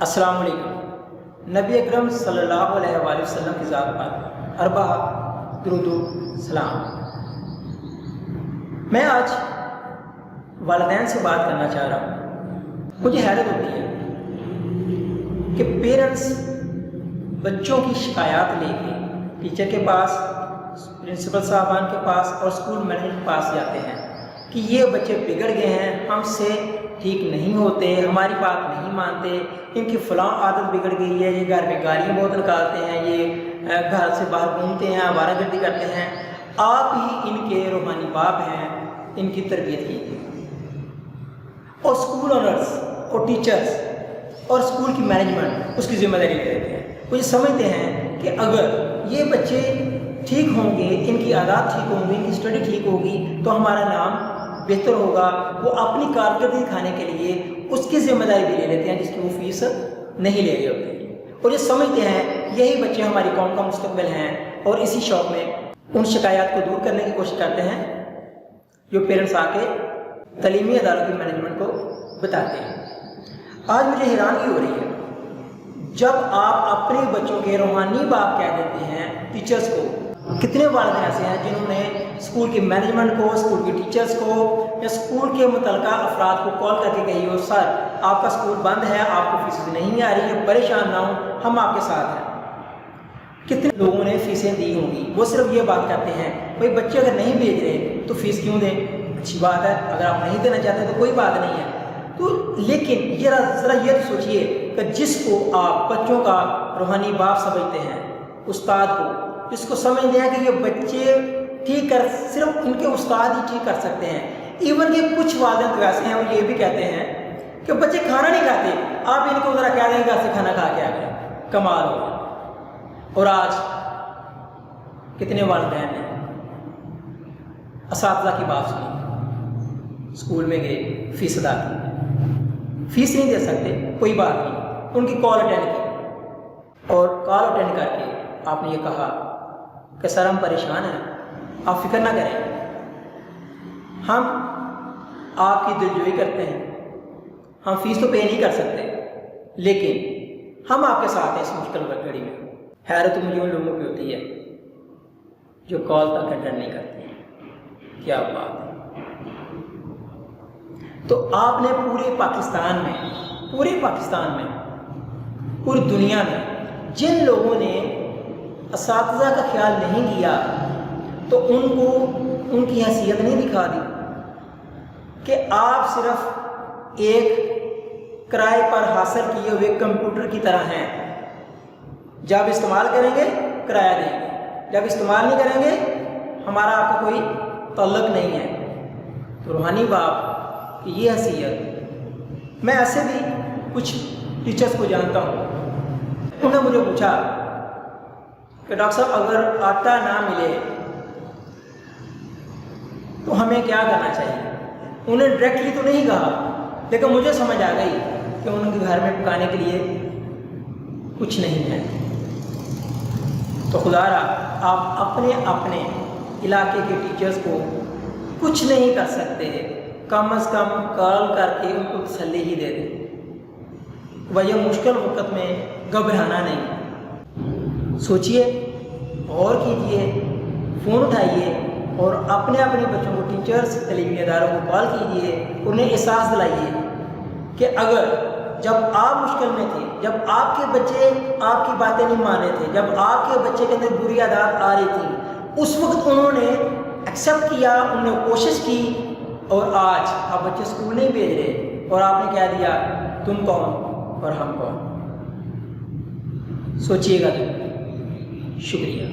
अस्सलाम वालेकुम। नबी अकरम सल्लल्लाहु अलैहि वसल्लम की ज़ात पर अरबा दुरूद सलाम। मैं आज वालिदैन से बात करना चाह रहा हूँ। मुझे हैरत होती है कि पेरेंट्स बच्चों की शिकायत लेके टीचर के पास, प्रिंसिपल साहबान के पास और स्कूल मैनेजर के पास जाते हैं कि ये बच्चे बिगड़ गए हैं, हमसे ठीक नहीं होते, हमारी बात नहीं मानते, इनकी फ़लाँ आदत बिगड़ गई है, ये घर में गालियाँ बहुत निकालते हैं, ये घर से बाहर घूमते हैं, आवारागर्दी करते हैं। आप ही इनके रूहानी बाप हैं, इनकी तरबियत कीजिए। और स्कूल ओनर्स और टीचर्स और स्कूल की मैनेजमेंट उसकी ज़िम्मेदारी ले लेते हैं। वो ये समझते हैं कि अगर ये बच्चे ठीक होंगे, इनकी आदत ठीक होंगी, इनकी स्टडी ठीक होगी तो हमारा नाम बेहतर होगा। वो अपनी कारकर्दगी दिखाने के लिए उसकी ज़िम्मेदारी भी ले लेते हैं जिसकी वो फीस नहीं ले रहे होते। और ये समझते हैं यही बच्चे हमारी कौम का मुस्तकबिल हैं, और इसी शौक़ में उन शिकायत को दूर करने की कोशिश करते हैं जो पेरेंट्स आके तलीमी अदारों की मैनेजमेंट को बताते हैं। आज मुझे हैरानगी हो रही है जब आप अपने बच्चों के रूहानी बाप कह देते हैं टीचर्स को। कितने वालिदैन ऐसे हैं जिन्होंने स्कूल की मैनेजमेंट को, स्कूल के टीचर्स को या स्कूल के मुतलका अफराद को कॉल करके कही हो, सर आपका स्कूल बंद है, आपको फीसें नहीं आ रही है, परेशान ना हो, हम आपके साथ हैं। कितने लोगों ने फ़ीसें दी होंगी। वो सिर्फ ये बात करते हैं भाई बच्चे अगर नहीं भेज रहे तो फ़ीस क्यों दें, अच्छी बात है, अगर आप नहीं देना चाहते तो कोई बात नहीं है। तो लेकिन ये ज़रा ये तो सोचिए कि जिसको आप बच्चों का रूहानी बाप समझते हैं, उस्ताद को, जिसको समझते हैं कि ये बच्चे ठीक कर, सिर्फ उनके उस्ताद ही ठीक कर सकते हैं। इवन कि कुछ वालिदैन तो ऐसे हैं वो ये भी कहते हैं कि बच्चे खाना नहीं खाते, आप इनको ज़रा कह देंगे घर से खाना खा के आ गए, कमाल हो गया। और आज कितने वालिदैन हैं असातिज़ा की बात सुनी, स्कूल में गए, फ़ीस अदा की, फ़ीस नहीं दे सकते, कोई बात नहीं, उनकी कॉल अटेंड की और कॉल अटेंड करके आपने ये कहा कि सर हम परेशान हैं, आप फिक्र ना करें, हम आपकी दिलजोई करते हैं, हम फ़ीस तो पे नहीं कर सकते लेकिन हम आपके साथ हैं इस मुश्किल घड़ी में। हैरत तो मुझे उन लोगों की होती है जो कॉल तक अटेंड नहीं करते। क्या बात है। तो आपने पूरे पाकिस्तान में, पूरी दुनिया में जिन लोगों ने असातिज़ा का ख्याल नहीं किया तो उनको उनकी हैसियत नहीं दिखा दी कि आप सिर्फ एक किराए पर हासिल किए हुए कंप्यूटर की तरह हैं। जब इस्तेमाल करेंगे किराया देंगे, जब इस्तेमाल नहीं करेंगे हमारा आपका कोई ताल्लुक़ नहीं है। तो रूहानी बाप की ये हैसियत, मैं ऐसे भी कुछ टीचर्स को जानता हूँ। उन्होंने मुझे पूछा कि डॉक्टर साहब अगर आटा ना मिले तो हमें क्या करना चाहिए। उन्हें डायरेक्टली तो नहीं कहा लेकिन मुझे समझ आ गई कि उनके घर में पकाने के लिए कुछ नहीं है। तो खुदारा आप अपने अपने इलाके के टीचर्स को कुछ नहीं कर सकते, कम अज़ कम कॉल करके उनको तसल्ली ही दे दें। वह मुश्किल वक़्त में घबराना नहीं। सोचिए और कीजिए, फ़ोन उठाइए और अपने अपने बच्चों को, टीचर्स, तलीमी इदारों को कॉल कीजिए, उन्हें एहसास दिलाइए कि अगर जब आप मुश्किल में थे, जब आपके बच्चे आपकी बातें नहीं मान रहे थे, जब आपके बच्चे के अंदर बुरी आदत आ रही थी, उस वक्त उन्होंने एक्सेप्ट किया, उन्होंने कोशिश की, और आज आप बच्चे स्कूल नहीं भेज रहे और आपने कह दिया तुम कौन और हम कौन। सोचिएगा। शुक्रिया।